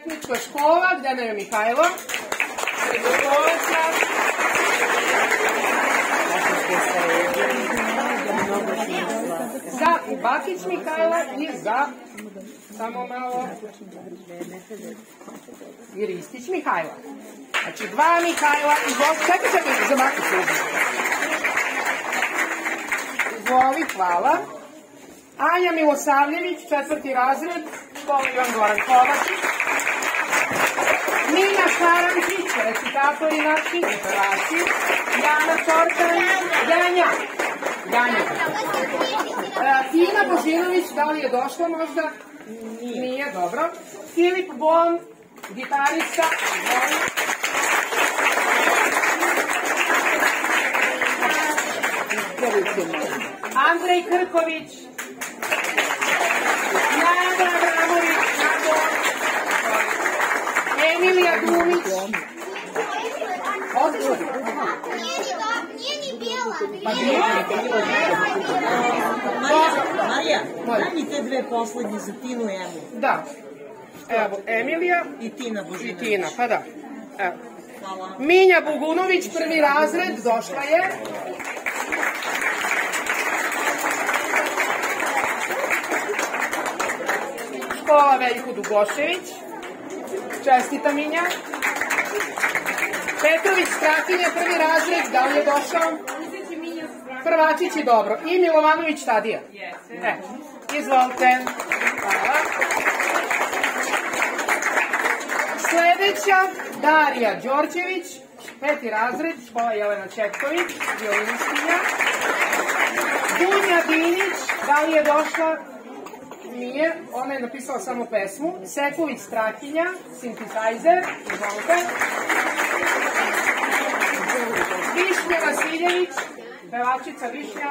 Tehnička škola, gde nam je Mihajlo? Za Bakić Mihajla i za, samo malo, i Ristić Mihajla. Znači, dva Mihajla i čekaj, za Bakić uzim. Izvoli, hvala. Anja Milosavljević, 4. razred, škola Ivan Goran Kovačić. Mina Karančić, recitatori naši, prvaci. Jana Čortan, Janja. Tina Božinović, da li je došla možda? Nije, dobro. Filip Bon, gitarista. Andrej Krković. Nada Abramović. Emilija Dumić. Odlično. Nije ni bijela. Marija, daj mi te dve poslednje za Tinu i Emu. Da. Evo, Emilija i Tina Božinović. I Tina, pa da. Evo. Hvala. Minja Bugunović, 1. razred, došla je. Škola Veljko Dugošević. Čestita Minja. Petrović Strahinja, 1. razred, da li je došao? Prvačić je dobro. I Milovanović Tadija. Izvolite. Hvala. Sledeća, Darija Đorđević, 5. razred, škola Jelena Četković, violinistinja. Dunja Dinić, da li je došla? Nije, ona je napisala samo pesmu. Sekulić Strahinja, sintesajzer, izvolite. Višnja Vasiljević, pevačica Višnja.